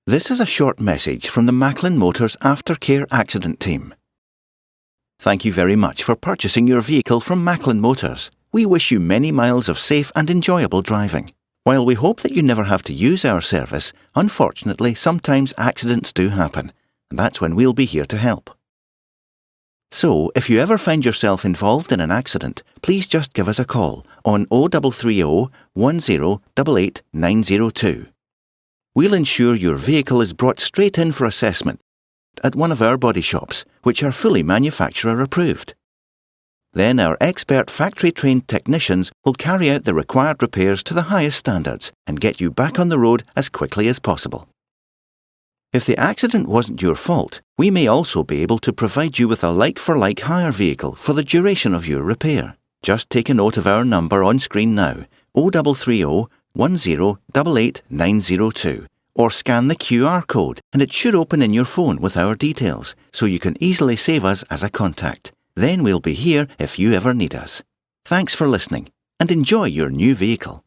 This is a short message from the Macklin Motors Aftercare Accident Team. Thank you very much for purchasing your vehicle from Macklin Motors. We wish you many miles of safe and enjoyable driving. While we hope that you never have to use our service, unfortunately sometimes accidents do happen, and that's when we'll be here to help. So, if you ever find yourself involved in an accident, please just give us a call on 0330 1088 902. We'll ensure your vehicle is brought straight in for assessment at one of our body shops, which are fully manufacturer approved. Then our expert factory-trained technicians will carry out the required repairs to the highest standards and get you back on the road as quickly as possible. If the accident wasn't your fault, we may also be able to provide you with a like-for-like hire vehicle for the duration of your repair. Just take a note of our number on screen now, 0330 1088 902, or scan the QR code and it should open in your phone with our details, so you can easily save us as a contact. Then we'll be here if you ever need us. Thanks for listening and enjoy your new vehicle.